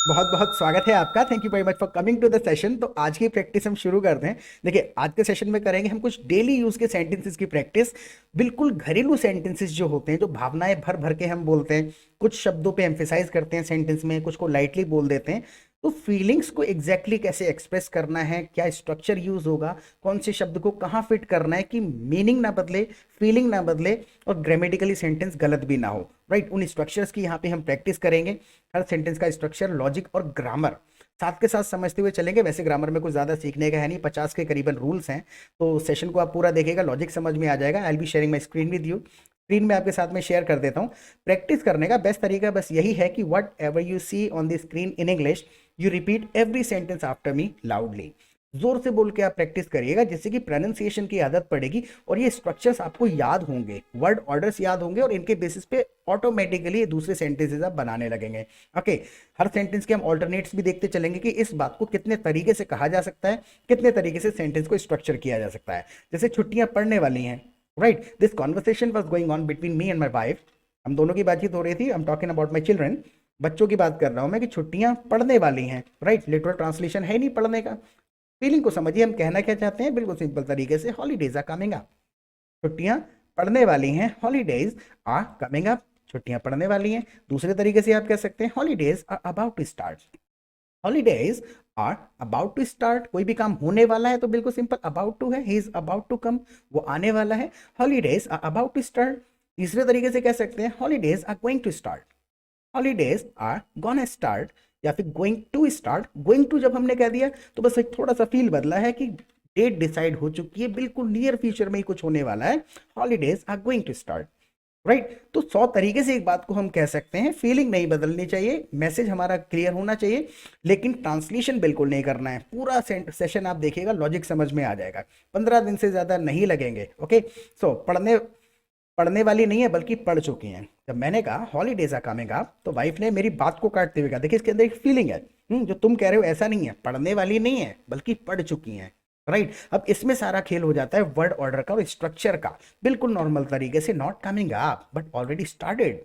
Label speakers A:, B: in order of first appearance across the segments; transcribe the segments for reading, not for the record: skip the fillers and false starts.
A: बहुत बहुत स्वागत है आपका। Thank you very much for coming to the session. तो आज की प्रैक्टिस हम शुरू करते हैं। देखिए, आज के सेशन में करेंगे हम कुछ डेली यूज के सेंटेंसेस की प्रैक्टिस। बिल्कुल घरेलू सेंटेंसेस जो होते हैं, जो भावनाएं भर भर के हम बोलते हैं, कुछ शब्दों पे एम्फेसाइज करते हैं सेंटेंस में, कुछ को लाइटली बोल देते हैं। तो फीलिंग्स को एग्जैक्टली कैसे एक्सप्रेस करना है, क्या स्ट्रक्चर यूज होगा, कौन से शब्द को कहाँ फिट करना है कि मीनिंग ना बदले, फीलिंग ना बदले और ग्रामेटिकली सेंटेंस गलत भी ना हो। राइट, उन स्ट्रक्चर्स की यहाँ पे हम प्रैक्टिस करेंगे। हर सेंटेंस का स्ट्रक्चर, लॉजिक और ग्रामर साथ के साथ समझते हुए चलेंगे। वैसे ग्रामर में कुछ ज़्यादा सीखने का है नहीं, 50 के करीबन रूल्स हैं। तो सेशन को आप पूरा देखिएगा, लॉजिक समझ में आ जाएगा। I will be sharing my screen with you. Screen में आपके साथ में शेयर कर देता हूँ। प्रैक्टिस करने का बेस्ट तरीका बस यही है कि whatever you see on the screen in English, you repeat every sentence after me loudly. जोर से बोल के आप प्रैक्टिस करिएगा, जिससे कि प्रोनाउंसिएशन की आदत पड़ेगी और ये स्ट्रक्चर्स आपको याद होंगे, वर्ड ऑर्डर्स याद होंगे और इनके बेसिस पे ऑटोमेटिकली दूसरे सेंटेंसेस आप बनाने लगेंगे। ओके, हर सेंटेंस के हम ऑल्टरनेट्स भी देखते चलेंगे कि इस बात को कितने तरीके से कहा जा सकता है, कितने तरीके से सेंटेंस को स्ट्रक्चर किया जा सकता है। जैसे छुट्टियां पड़ने वाली हैं। Right, this conversation was going on between me and my wife. हम दोनों की बातचीत हो रही थी। I am talking about my children. बच्चों की बात कर रहा हूं मैं कि छुट्टियां पड़ने वाली हैं। राइट, लिटरल ट्रांसलेशन है नहीं पढ़ने का। फीलिंग को समझिए, हम कहना क्या चाहते हैं। बिल्कुल सिंपल तरीके से, हॉलीडेज आर कमिंग अप। छुट्टियां पड़ने वाली हैं, हॉलीडेज आर कमिंग अप। छुट्टियां पड़ने वाली हैं। दूसरे तरीके से आप कह सकते हैं holidays are about to start. Holidays are about to start. कोई भी काम होने वाला है तो बिल्कुल सिंपल, अबाउट टू है, he is about to come, वो आने वाला है। Holidays are about to start. तीसरे तरीके से कह सकते हैं holidays are going to start. Holidays are gonna start, या फिर going to start. Going to जब हमने कह दिया तो बस एक थोड़ा सा फील बदला है कि डेट डिसाइड हो चुकी है, बिल्कुल नियर फ्यूचर में ही कुछ होने वाला है। Holidays are going to start. Right, तो 100 तरीके से एक बात को हम कह सकते हैं। फीलिंग नहीं बदलनी चाहिए, मैसेज हमारा क्लियर होना चाहिए, लेकिन ट्रांसलेशन बिल्कुल नहीं करना है। पूरा सेशन आप देखिएगा, लॉजिक समझ में आ जाएगा। 15 दिन से ज्यादा नहीं लगेंगे। ओके, सो पढ़ने पढ़ने वाली नहीं है बल्कि पढ़ चुकी हैं। जब मैंने कहा हॉलीडेज आर कमिंग अप, तो वाइफ ने मेरी बात को काटते हुए कहा, देखिए इसके अंदर एक फीलिंग है। जो तुम कह रहे हो ऐसा नहीं है, पढ़ने वाली नहीं है बल्कि पढ़ चुकी हैं। राइट, अब इसमें सारा खेल हो जाता है वर्ड ऑर्डर का और स्ट्रक्चर का। बिल्कुल नॉर्मल तरीके से, not coming up but already started.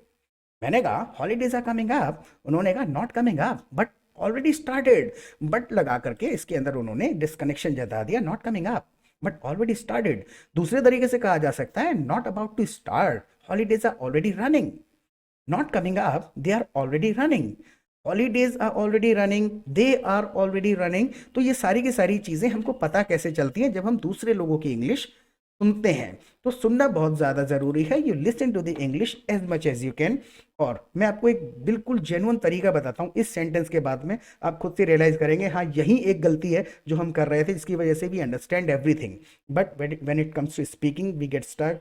A: मैंने कहा हॉलीडेज आर कमिंग अप, उन्होंने कहा not coming up but already started. But लगा करके इसके अंदर उन्होंने डिस्कनेक्शन जता दिया, not coming up but already started. दूसरे तरीके से कहा जा सकता है not about to start, holidays are already running. Not coming up, they are already running. Holidays are already running, they are already running. तो ये सारी की सारी चीजें हमको पता कैसे चलती हैं, जब हम दूसरे लोगों की इंग्लिश सुनते हैं। तो सुनना बहुत ज़्यादा ज़रूरी है। You listen to the English as much as you can. और मैं आपको एक बिल्कुल जेन्युइन तरीका बताता हूँ। इस सेंटेंस के बाद में आप खुद से रियलाइज करेंगे, हाँ यही एक गलती है जो हम कर रहे थे, जिसकी वजह से we understand everything but when it comes to speaking we get stuck.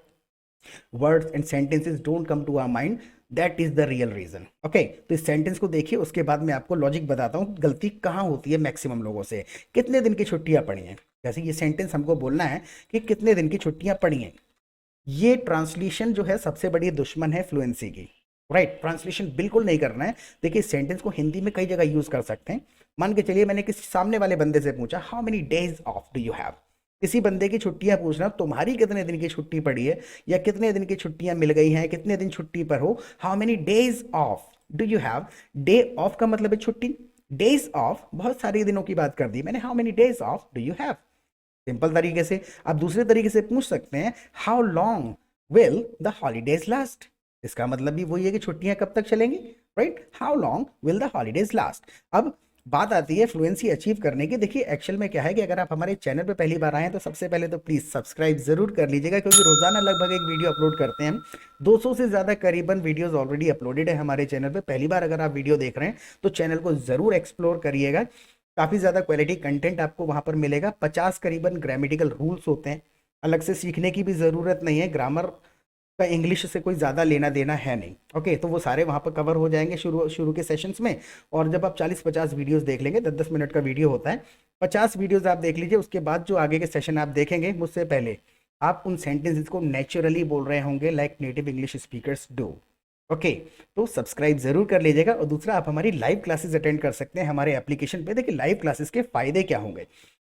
A: Words and sentences don't come to our mind. That is the real reason. Okay, तो इस सेंटेंस को देखिए, उसके बाद मैं आपको लॉजिक बताता हूँ गलती कहाँ होती है मैक्सिमम लोगों से। कितने दिन की छुट्टियां पड़ी हैं, जैसे ये सेंटेंस हमको बोलना है कि कितने दिन की छुट्टियां पड़ी हैं। ये ट्रांसलेशन जो है सबसे बड़ी दुश्मन है फ्लुएंसी की। राइट, ट्रांसलेशन बिल्कुल नहीं करना है। देखिए, इस सेंटेंस को हिंदी में कई जगह यूज कर सकते हैं। मान के चलिए मैंने किसी सामने वाले बंदे से पूछा, how many days of do you have. किसी बंदे की छुट्टियां पूछना, तुम्हारी कितने दिन की छुट्टी पड़ी है, या कितने दिन की छुट्टियां मिल गई हैं, कितने दिन छुट्टी पर हो। How many days of do you have. Day of का मतलब है छुट्टी, डेज ऑफ बहुत सारे दिनों की बात कर दी मैंने। How many days of do you have. Simple तरीके से आप दूसरे तरीके से पूछ सकते हैं, how long will the holidays last. इसका मतलब भी वही है कि छुट्टियां कब तक चलेंगी। Right, how long will the holidays last. अब बात आती है फ्लुएंसी अचीव करने की। देखिए, एक्चुअल में क्या है कि अगर आप हमारे चैनल पे पहली बार आए हैं तो सबसे पहले तो प्लीज़ सब्सक्राइब जरूर कर लीजिएगा, क्योंकि रोजाना लगभग एक वीडियो अपलोड करते हैं हम। 200 से ज़्यादा करीबन वीडियोस ऑलरेडी अपलोडेड है हमारे चैनल पे। पहली बार अगर आप वीडियो देख रहे हैं तो चैनल को ज़रूर एक्सप्लोर करिएगा। काफ़ी ज़्यादा क्वालिटी कंटेंट आपको वहाँ पर मिलेगा। 50 करीबन ग्रामेटिकल रूल्स होते हैं, अलग से सीखने की भी ज़रूरत नहीं है। ग्रामर का इंग्लिश से कोई ज़्यादा लेना देना है नहीं। ओके, तो वो सारे वहाँ पर कवर हो जाएंगे शुरू शुरू के सेशंस में। और जब आप 40-50 वीडियोस देख लेंगे, 10-10 मिनट का वीडियो होता है, 50 वीडियोस आप देख लीजिए, उसके बाद जो आगे के सेशन आप देखेंगे मुझसे पहले, आप उन सेंटेंसेस को नेचुरली बोल रहे होंगे like native English speakers do. Okay, तो सब्सक्राइब जरूर कर लीजिएगा। और दूसरा, आप हमारी लाइव क्लासेस अटेंड कर सकते हैं हमारे एप्लीकेशन पे। देखिए, लाइव क्लासेस के फायदे क्या होंगे।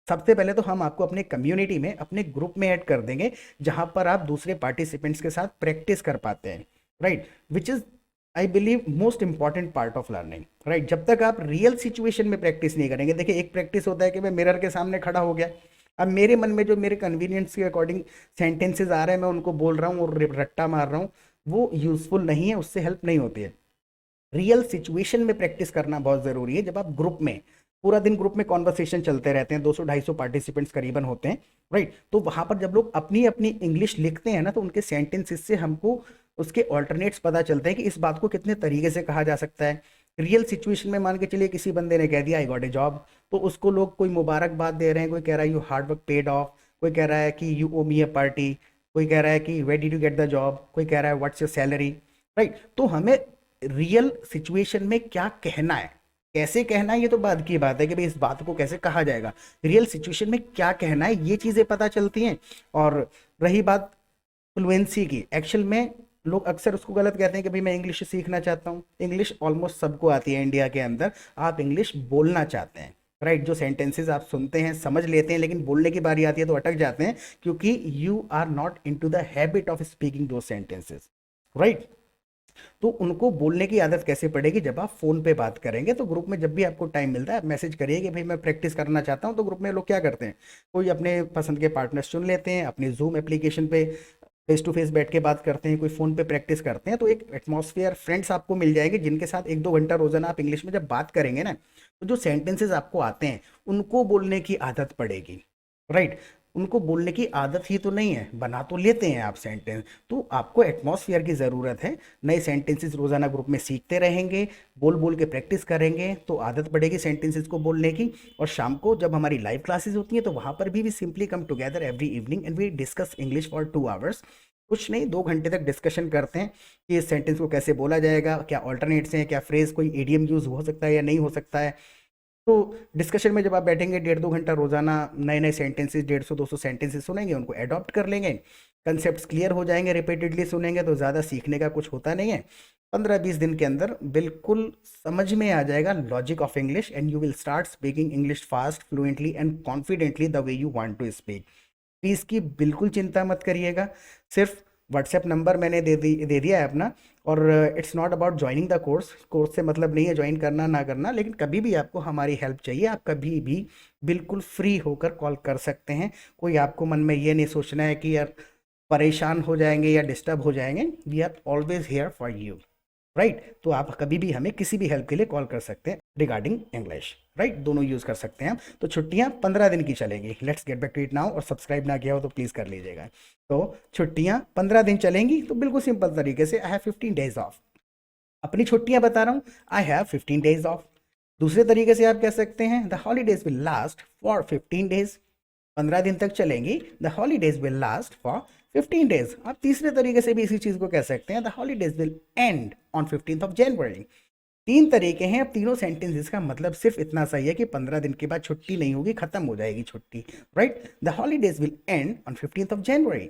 A: सबसे पहले तो हम आपको अपने कम्युनिटी में, अपने ग्रुप में ऐड कर देंगे, जहां पर आप दूसरे पार्टिसिपेंट्स के साथ प्रैक्टिस कर पाते हैं। Right, which is I believe most important part of learning, right. जब तक आप रियल सिचुएशन में प्रैक्टिस नहीं करेंगे, देखिए एक प्रैक्टिस होता है कि मैं मिरर के सामने खड़ा हो गया, अब मेरे मन में जो मेरे कन्वीनियंस के अकॉर्डिंग सेंटेंसेस आ रहे हैं मैं उनको बोल रहा हूँ और रट्टा मार रहा हूँ, वो यूजफुल नहीं है, उससे हेल्प नहीं होती है। रियल सिचुएशन में प्रैक्टिस करना बहुत ज़रूरी है। जब आप ग्रुप में पूरा दिन ग्रुप में कॉन्वर्सेशन चलते रहते हैं, 200-250 पार्टिसिपेंट्स करीबन होते हैं, राइट, तो वहां पर जब लोग अपनी अपनी इंग्लिश लिखते हैं ना, तो उनके सेंटेंसेस से हमको उसके ऑल्टरनेट्स पता चलते हैं कि इस बात को कितने तरीके से कहा जा सकता है। रियल सिचुएशन में मान के चलिए किसी बंदे ने कह दिया आई गॉट ए जॉब, तो उसको लोग कोई मुबारकबाद दे रहे हैं, कोई कह रहा है you hard work paid of, कोई कह रहा है कि you O me a party, कोई कह रहा है कि where did you get the job, कोई कह रहा है व्हाट्स योर सैलरी, राइट। तो हमें रियल सिचुएशन में क्या कहना है, कैसे कहना है, ये तो बाद की बात है कि भाई इस बात को कैसे कहा जाएगा। रियल सिचुएशन में क्या कहना है ये चीज़ें पता चलती हैं। और रही बात फ्लुएंसी की, एक्चुअल में लोग अक्सर उसको गलत कहते हैं कि भाई मैं इंग्लिश सीखना चाहता हूँ। इंग्लिश ऑलमोस्ट सबको आती है इंडिया के अंदर, आप इंग्लिश बोलना चाहते हैं, राइट। जो सेंटेंसेस आप सुनते हैं समझ लेते हैं, लेकिन बोलने की बारी आती है तो अटक जाते हैं, क्योंकि you are not into the habit of speaking दो सेंटेंसेस, राइट। तो उनको बोलने की आदत कैसे पड़ेगी, जब आप फोन पे बात करेंगे। तो ग्रुप में जब भी आपको टाइम मिलता है आप मैसेज करिए कि भाई मैं प्रैक्टिस करना चाहता हूँ। तो ग्रुप में लोग क्या करते हैं, कोई अपने पसंद के पार्टनर्स चुन लेते हैं, अपने जूम एप्लीकेशन पे फेस टू फेस बैठ के बात करते हैं, कोई फोन पे प्रैक्टिस करते हैं। तो एक एटमॉस्फेयर फ्रेंड्स आपको मिल जाएंगे जिनके साथ 1-2 घंटा रोजाना आप इंग्लिश में जब बात करेंगे ना, तो जो सेंटेंसेस आपको आते हैं उनको बोलने की आदत पड़ेगी, राइट। उनको बोलने की आदत ही तो नहीं है, बना तो लेते हैं आप सेंटेंस, तो आपको एटमॉस्फेयर की ज़रूरत है। नए सेंटेंसेस रोज़ाना ग्रुप में सीखते रहेंगे, बोल बोल के प्रैक्टिस करेंगे तो आदत पड़ेगी सेंटेंसेस को बोलने की। और शाम को जब हमारी लाइव क्लासेस होती हैं तो वहाँ पर भी simply come together every evening and we discuss English for 2 hours. कुछ नहीं, 2 घंटे तक डिस्कशन करते हैं कि इस सेंटेंस को कैसे बोला जाएगा, क्या ऑल्टरनेट्स हैं, क्या फ्रेज कोई एडीएम यूज़ हो सकता है या नहीं हो सकता है। तो डिस्कशन में जब आप बैठेंगे 1.5-2 घंटा रोजाना नए नए सेंटेंसेस 150-200 सेंटेंसेस सुनेंगे, उनको एडॉप्ट कर लेंगे, कंसेप्ट्स क्लियर हो जाएंगे, रिपीटेडली सुनेंगे तो ज़्यादा सीखने का कुछ होता नहीं है। 15-20 दिन के अंदर बिल्कुल समझ में आ जाएगा logic of English and you will start speaking English fast, fluently and confidently the way you want to speak. Fees की बिल्कुल चिंता मत करिएगा, सिर्फ व्हाट्सएप नंबर मैंने दे दिया है अपना। और it's not about joining the course, course से मतलब नहीं है ज्वाइन करना ना करना, लेकिन कभी भी आपको हमारी हेल्प चाहिए आप कभी भी बिल्कुल फ्री होकर कॉल कर सकते हैं। कोई आपको मन में ये नहीं सोचना है कि यार परेशान हो जाएंगे या डिस्टर्ब हो जाएंगे, we are always here for you, right. तो आप कभी भी हमें किसी भी हेल्प के लिए कॉल कर सकते हैं रिगार्डिंग इंग्लिश, राइट, दोनों यूज़ कर सकते हैं। तो छुट्टियां 15 दिन की चलेंगी, let's get back to it now. और सब्सक्राइब ना किया हो तो प्लीज़ कर लीजिएगा। तो छुट्टियां 15 दिन चलेंगी, तो बिल्कुल सिंपल तरीके से आई हैव 15 डेज ऑफ, अपनी छुट्टियां बता रहा हूँ, आई हैव 15 डेज ऑफ। दूसरे तरीके से आप कह सकते हैं the holidays will last for 15 days, 15 दिन तक चलेंगी, the holidays will last for 15 days. आप तीसरे तरीके से भी इसी चीज को कह सकते हैं the holidays will and on 15th of January। 3 तरीके हैं, अब तीनों सेंटेंसेस का मतलब सिर्फ इतना सही है कि 15 दिन के बाद छुट्टी नहीं होगी, खत्म हो जाएगी छुट्टी, right. The holidays will and on 15th of January,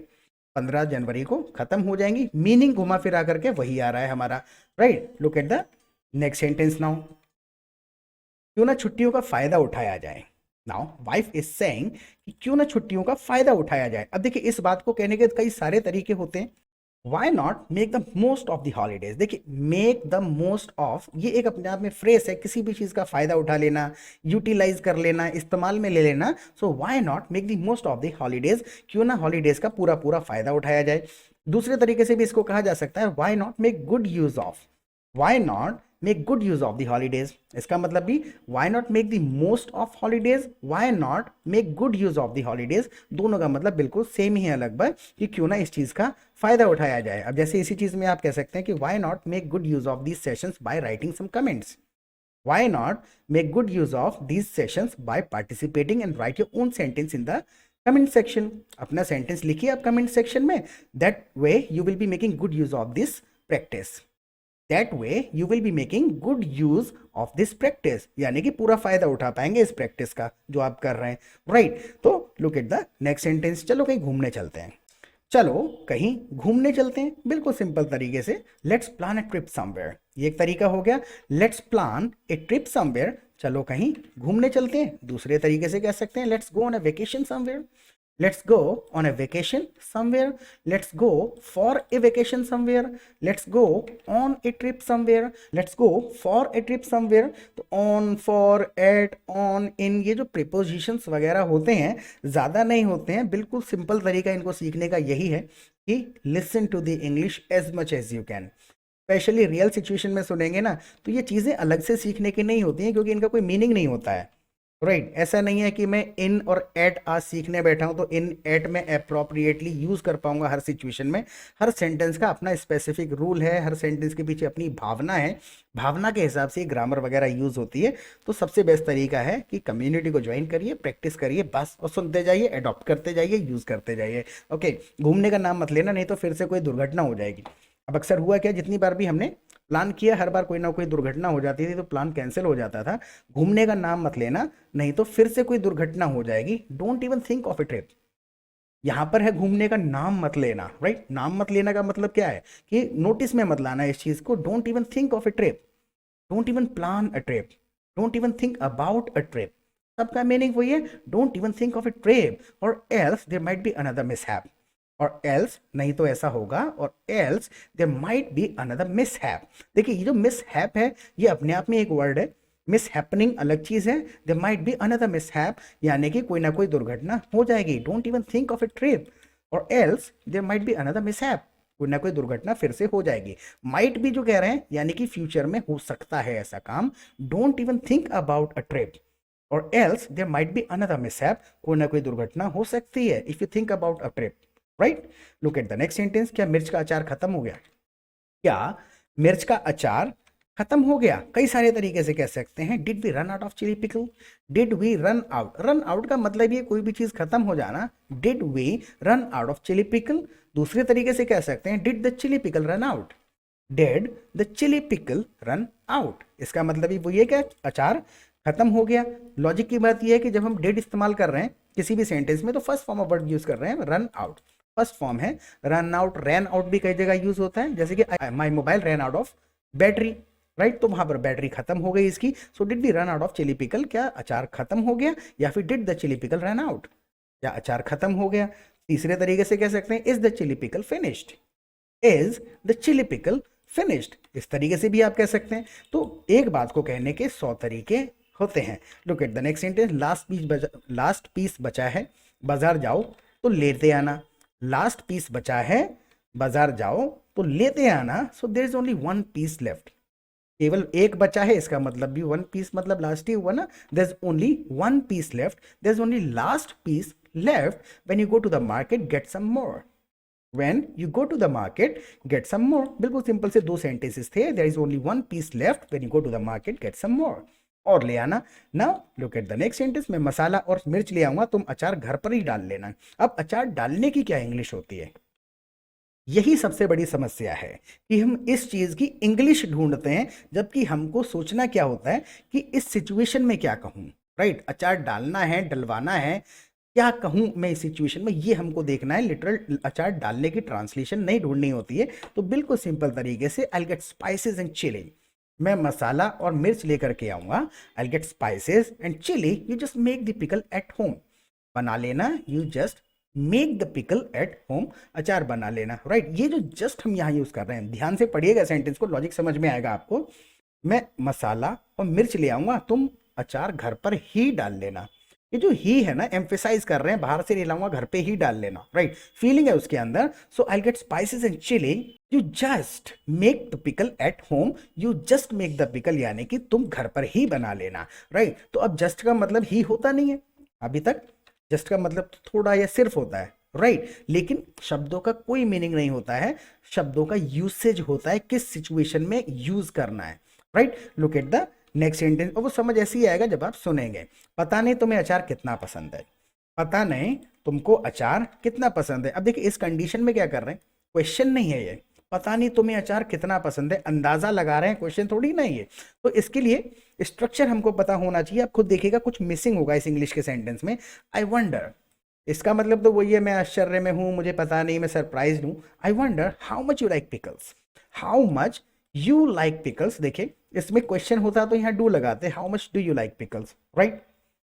A: 15 जनवरी को खत्म हो जाएंगी। मीनिंग घुमा फिरा करके वही आ रहा है हमारा, right. Look at the next sentence now, क्यों ना छुट्टियों का फायदा उठाया जाए। नाउ वाइफ इज सेइंग कि क्यों ना छुट्टियों का फायदा उठाया जाए। अब देखिए इस बात को कहने के कई सारे तरीके होते हैं। Why not make the most of the holidays. देखिए मेक द मोस्ट ऑफ ये एक अपने आप में फ्रेज है, किसी भी चीज का फायदा उठा लेना, यूटिलाइज कर लेना, इस्तेमाल में ले लेना। So why not make the most of the holidays, क्यों ना हॉलीडेज का पूरा पूरा फायदा उठाया जाए। दूसरे तरीके से भी इसको कहा जा सकता है why not make good use of, why not make good use of the holidays. इसका मतलब भी why not make the most of holidays, why not make good use of the holidays, दोनों का मतलब बिल्कुल सेम ही है लगभग, कि क्यों ना इस चीज का फायदा उठाया जाए। अब जैसे इसी चीज में आप कह सकते हैं कि why not make good use of these sessions by writing some comments, why not make good use of these sessions by participating and write your own sentence in the comment section. अपना sentence लिखिए आप comment section में, that way you will be making good use of this practice, that way you will be making good use of this practice, यानी कि पूरा फायदा उठा पाएंगे इस प्रैक्टिस का जो आप कर रहे हैं, राइट। तो look at the next sentence, चलो कहीं घूमने चलते हैं, चलो कहीं घूमने चलते हैं। बिल्कुल सिंपल तरीके से let's plan A trip somewhere, ये एक तरीका हो गया, let's plan A trip somewhere, चलो कहीं घूमने चलते हैं। दूसरे तरीके से कह सकते हैं let's go on a vacation somewhere, Let's go on a vacation somewhere. Let's go for a vacation somewhere. Let's go on a trip somewhere. Let's go for a trip somewhere. तो on, for, at, on, in, ये जो prepositions वगैरह होते हैं ज़्यादा नहीं होते हैं, बिल्कुल सिंपल तरीका इनको सीखने का यही है कि listen to the English as much as you can. Specially real situation में सुनेंगे ना तो ये चीज़ें अलग से सीखने की नहीं होती हैं, क्योंकि इनका कोई मीनिंग नहीं होता है, राइट ऐसा नहीं है कि मैं इन और एट आज सीखने बैठा हूं तो इन एट में अप्रोप्रिएटली यूज कर पाऊंगा हर सिचुएशन में। हर सेंटेंस का अपना स्पेसिफिक रूल है, हर सेंटेंस के पीछे अपनी भावना है, भावना के हिसाब से ग्रामर वगैरह यूज होती है। तो सबसे बेस्ट तरीका है कि कम्युनिटी को ज्वाइन करिए, प्रैक्टिस करिए बस, और सुनते जाइए, अडॉप्ट करते जाइए, यूज करते जाइए। ओके, घूमने का नाम मत लेना, नहीं तो फिर से कोई दुर्घटना हो जाएगी। अब अक्सर हुआ क्या, जितनी बार भी हमने प्लान किया हर बार कोई ना कोई दुर्घटना हो जाती थी, तो प्लान कैंसिल हो जाता था। घूमने का नाम मत लेना, नहीं तो फिर से कोई दुर्घटना हो जाएगी। Don't even think of a trip. यहां पर है घूमने का नाम मत लेना, राइट। नाम मत लेना का मतलब क्या है कि नोटिस में मत लाना इस चीज को। Don't even think of a trip, don't even plan a trip, don't even think about a trip. सबका मीनिंग वही है, don't even think of a trip or else there might be another mishap. Or else नहीं तो ऐसा होगा, or else there might be another mishap. देखिए ये जो मिसहैप है ये अपने आप में एक वर्ड है, मिस हैपनिंग अलग चीज है, there might be another mishap यानी कि कोई ना कोई दुर्घटना हो जाएगी। Don't even think of a trip or else there might be another mishap, कोई ना कोई दुर्घटना फिर से हो जाएगी। माइट भी जो कह रहे हैं यानी कि फ्यूचर में हो सकता है ऐसा काम। Don't even think about a trip or else there might be another mishap, कोई ना कोई दुर्घटना हो सकती है if you think about a trip, right. Look at the next sentence. क्या मिर्च का अचार खत्म हो गया? क्या मिर्च का अचार खत्म हो गया? कई सारे तरीके से कह सकते हैं। Did we run out of chilli pickle? Did we run out, run out का मतलब ये कोई भी चीज खत्म हो जाना। Did we run out of chilli pickle. दूसरे तरीके से कह सकते हैं did the chilli pickle run out? Did the chilli pickle run out. इसका मतलब ही वो ये क्या, अचार खत्म हो गया। लॉजिक की बात यह है कि जब हम डिड इस्तेमाल कर रहे हैं किसी भी सेंटेंस में तो first form of word use कर रहे हैं, रन आउट फर्स्ट फॉर्म है। रन आउट, रैन आउट भी कई जगह यूज होता है, जैसे कि my mobile ran out of battery, right. तो वहां पर बैटरी खत्म हो गई इसकी। So did we run out of chilli pickle, क्या अचार खत्म हो गया, या फिर did the chilli pickle run out, या अचार खत्म हो गया। तीसरे तरीके से कह सकते हैं is the chilli pickle finished, is the chilli pickle finished, इस तरीके से भी आप कह सकते हैं। तो एक बात को कहने के 100 तरीके होते हैं। Look at the next sentence. Last piece बचा है, बाजार जाओ तो लेते आना। लास्ट पीस बचा है, बाजार जाओ तो लेते आना। So there is only one piece left, केवल एक बचा है, इसका मतलब भी वन पीस मतलब लास्ट ही हुआ ना। There is only one piece left, there is only last piece left. When you go to the market get some more, when you go to the market get some more. बिल्कुल simple से दो sentences थे। There is only one piece left, when you go to the market get some more, और ले आना। Now look at the next sentence. मैं मसाला और मिर्च ले आऊंगा, तुम अचार घर पर ही डाल लेना। अब अचार डालने की क्या इंग्लिश होती है? यही सबसे बड़ी समस्या है कि हम इस चीज की इंग्लिश ढूंढते हैं, जबकि हमको सोचना क्या होता है कि इस सिचुएशन में क्या कहूं, राइट। अचार डालना है, डलवाना है, क्या कहूं मैं इस सिचुएशन में, ये हमको देखना है। लिटरल अचार डालने की ट्रांसलेशन नहीं ढूंढनी होती है। तो बिल्कुल सिंपल तरीके से I get spices and chilli, मैं मसाला और मिर्च लेकर के आऊंगा। I get spices and chilli, you just make the pickle at home, बना लेना। You just make the pickle at home, अचार बना लेना, राइट। ये जो जस्ट हम यहाँ यूज कर रहे हैं, ध्यान से पढ़िएगा सेंटेंस को, लॉजिक समझ में आएगा आपको। मैं मसाला और मिर्च ले आऊंगा, तुम अचार घर पर ही डाल लेना। ये जो ही है ना, एम्फेसाइज कर रहे हैं, बाहर से ले लाऊंगा, घर पे ही डाल लेना, राइट। फीलिंग है उसके अंदर। So I get spices and chilli, you just make the pickle at home, you just make the pickle यानी कि तुम घर पर ही बना लेना, राइट। तो अब जस्ट का मतलब ही होता नहीं है अभी तक, जस्ट का मतलब थोड़ा या सिर्फ होता है, राइट। लेकिन शब्दों का कोई मीनिंग नहीं होता है, शब्दों का यूसेज होता है, किस सिचुएशन में यूज करना है, right. Look at the next sentence. और वो समझ ऐसे ही आएगा जब आप सुनेंगे। पता नहीं तुम्हें अचार कितना पसंद है, पता नहीं तुमको अचार कितना पसंद है। अब देखिए इस कंडीशन में क्या कर रहे हैं, क्वेश्चन नहीं है ये, पता नहीं तुम्हें अचार कितना पसंद है, अंदाजा लगा रहे हैं, क्वेश्चन थोड़ी नहीं है। तो इसके लिए स्ट्रक्चर हमको पता होना चाहिए। आप खुद देखिएगा कुछ मिसिंग होगा इस इंग्लिश के सेंटेंस में। आई वंडर, इसका मतलब तो वही है, मैं आश्चर्य में हूं, मुझे पता नहीं, मैं सरप्राइज हूं। I wonder how much you like pickles, how much you like pickles. देखिए इसमें क्वेश्चन होता तो यहाँ डू लगाते, how much do you like pickles, right.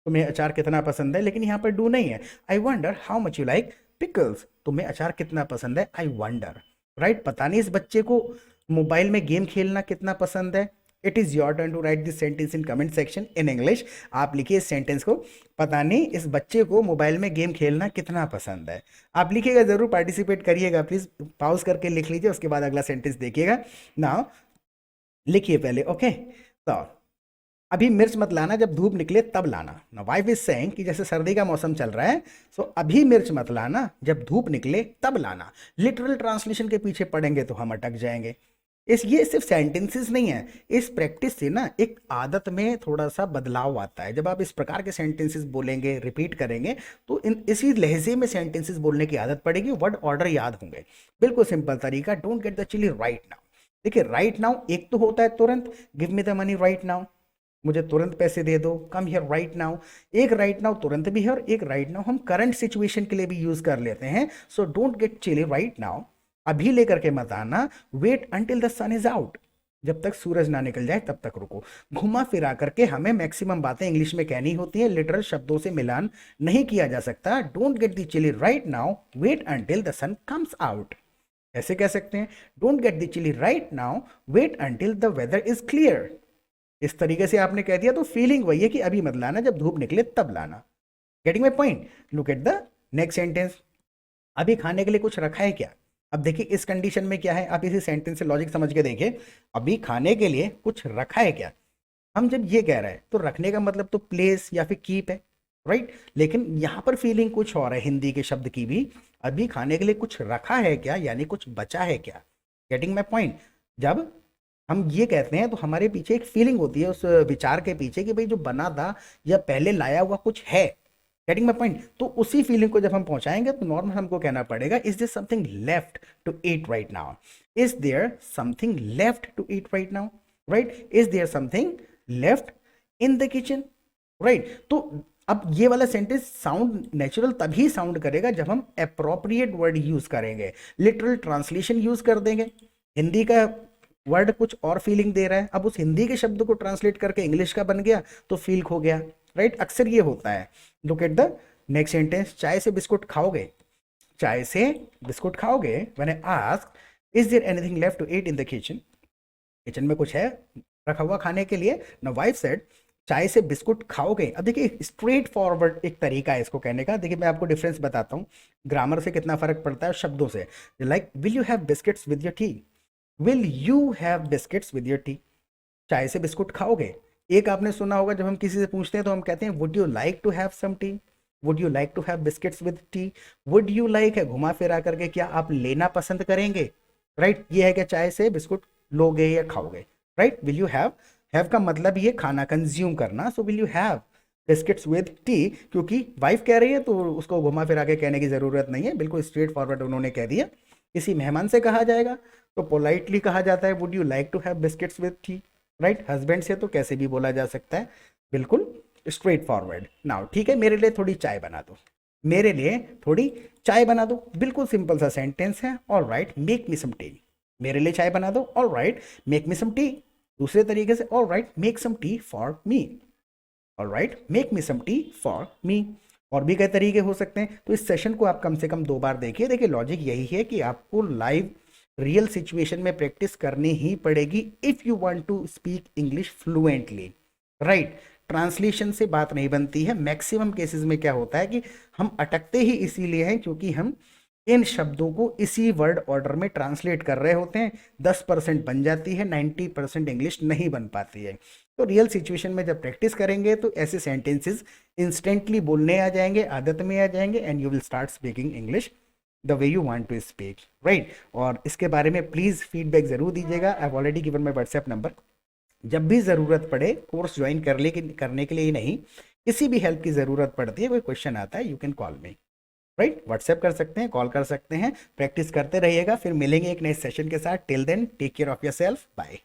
A: तुम्हें अचार कितना पसंद है, लेकिन यहाँ पर डू नहीं है। I wonder how much you like pickles, तुम्हें अचार कितना पसंद है, आई वंडर। राइट, पता नहीं इस बच्चे को मोबाइल में गेम खेलना कितना पसंद है। It is your turn to write this sentence in comment section in English. आप लिखिए इस सेंटेंस को, पता नहीं इस बच्चे को मोबाइल में गेम खेलना कितना पसंद है। आप लिखिएगा जरूर, पार्टिसिपेट करिएगा प्लीज, पॉज करके लिख लीजिए, उसके बाद अगला सेंटेंस देखिएगा। नाउ लिखिए पहले, ओके। तो अभी मिर्च मत लाना, जब धूप निकले तब लाना। ना वाइफ इज सेइंग कि जैसे सर्दी का मौसम चल रहा है, सो अभी मिर्च मत लाना, जब धूप निकले तब लाना। लिटरल ट्रांसलेशन के पीछे पढ़ेंगे तो हम अटक जाएंगे। ये सिर्फ सेंटेंसेस नहीं है, इस प्रैक्टिस से ना एक आदत में थोड़ा सा बदलाव आता है। जब आप इस प्रकार के सेंटेंसेस बोलेंगे, रिपीट करेंगे, तो इसी लहजे में सेंटेंसेस बोलने की आदत पड़ेगी, वर्ड ऑर्डर याद होंगे। बिल्कुल सिंपल तरीका, don't get the chilli right now. देखिए राइट नाउ एक तो होता है तुरंत, give me the money right now, मुझे तुरंत पैसे दे दो, कम हियर राइट नाउ। एक राइट नाउ तुरंत भी है और एक राइट नाउ हम करंट सिचुएशन के लिए भी यूज कर लेते हैं। So don't get chilli right now, अभी लेकर के मत आना। Wait until the sun is out, जब तक सूरज ना निकल जाए तब तक रुको। घुमा फिरा करके हमें मैक्सिमम बातें इंग्लिश में कहनी होती है, लिटरल शब्दों से मिलान नहीं किया जा सकता। Don't get the chilli right now, wait until the sun comes out. ऐसे कह सकते हैं, don't get the chilli right now, wait until the weather is clear. इस तरीके से आपने कह दिया तो फीलिंग वही है कि अभी मत लाना, जब धूप निकले तब लाना। Getting my point? Look at the next sentence, अभी खाने के लिए कुछ रखा है क्या? अब देखिए इस कंडीशन में क्या है, आप इसी सेंटेंस से लॉजिक समझ के देखिए, अभी खाने के लिए कुछ रखा है क्या। हम जब ये कह रहे हैं तो रखने का मतलब तो प्लेस या फिर कीप है, राइट। लेकिन यहाँ पर फीलिंग कुछ और है हिंदी के शब्द की भी। अभी खाने के लिए कुछ रखा है क्या, यानी कुछ बचा है क्या। Getting my point? जब हम ये कहते हैं तो हमारे पीछे एक फीलिंग होती है उस विचार के पीछे कि भाई जो बना था या पहले लाया हुआ कुछ है। Getting my point? तो उसी फीलिंग को जब हम पहुंचाएंगे तो नॉर्मल हमको कहना पड़ेगा, is there something left to eat right now, is there something left to eat right now, right. Is there something left in the kitchen, right. तो अब ये वाला सेंटेंस साउंड नेचुरल तभी साउंड करेगा जब हम अप्रोप्रिएट वर्ड यूज करेंगे, literal translation use कर देंगे। हिंदी का वर्ड कुछ और फीलिंग दे रहा है, अब उस हिंदी के शब्द को ट्रांसलेट करके इंग्लिश का बन गया तो फील खो गया, राइट। अक्सर ये होता है। Look at the next sentence, चाय से बिस्कुट खाओगे, चाय से बिस्कुट खाओगे। When I ask is there anything left to eat in the kitchen, kitchen में कुछ है रखा हुआ खाने के लिए। नाउ वाइफ सेड चाय से बिस्कुट खाओगे। अब देखिए स्ट्रेट फॉरवर्ड एक तरीका है इसको कहने का। देखिए मैं आपको डिफरेंस बताता हूँ, ग्रामर से कितना फर्क पड़ता है शब्दों से। Like will you have biscuits with your T, will you have biscuits with your T, चाय से बिस्कुट खाओगे। एक आपने सुना होगा जब हम किसी से पूछते हैं तो हम कहते हैं would you like to have some tea, would you like to have biscuits with tea. Would you like है घुमा फिरा करके, क्या आप लेना पसंद करेंगे, राइट। ये है कि चाय से बिस्कुट लोगे या खाओगे, राइट। विल यू हैव का मतलब ये खाना कंज्यूम करना, so will you have biscuits with T. क्योंकि वाइफ कह रही है तो उसको घुमा फिरा के कहने की जरूरत नहीं है, बिल्कुल स्ट्रेट फॉरवर्ड उन्होंने कह दिया। किसी मेहमान से कहा जाएगा तो पोलाइटली कहा जाता है would you like to have biscuits with tea, right. Husband से तो कैसे भी बोला जा सकता है, बिल्कुल स्ट्रेट फॉरवर्ड। नाउ ठीक है, मेरे लिए थोड़ी चाय बना दो, मेरे लिए थोड़ी चाय बना दो, बिल्कुल सिंपल सा सेंटेंस है। All right make me some tea, मेरे लिए चाय बना दो, all right make me some tea. दूसरे तरीके से all right make some tea for me, all right make me some tea for me. और भी कई तरीके हो सकते हैं। तो इस सेशन को आप कम से कम 2 बार देखिए। देखिए लॉजिक यही है कि आपको लाइव रियल सिचुएशन में प्रैक्टिस करनी ही पड़ेगी if you want to speak English fluently, right. Translation से बात नहीं बनती है। मैक्सिमम केसेस में क्या होता है कि हम अटकते ही इसीलिए हैं क्योंकि हम इन शब्दों को इसी वर्ड ऑर्डर में ट्रांसलेट कर रहे होते हैं। 10% बन जाती है, 90% इंग्लिश नहीं बन पाती है। तो रियल सिचुएशन में जब प्रैक्टिस करेंगे तो ऐसे सेंटेंसेस इंस्टेंटली बोलने आ जाएंगे, आदत में आ जाएंगे, and you will start speaking English the way you want to speak, right. और इसके बारे में प्लीज़ फीडबैक ज़रूर दीजिएगा। I have already given my WhatsApp number. जब भी ज़रूरत पड़े, कोर्स ज्वाइन करने के लिए ही नहीं, किसी भी हेल्प की ज़रूरत पड़ती है, कोई क्वेश्चन आता है, you can call me, right. WhatsApp कर सकते हैं, कॉल कर सकते हैं। प्रैक्टिस करते रहिएगा, फिर मिलेंगे एक नए सेशन के साथ। Till then take care of yourself, bye.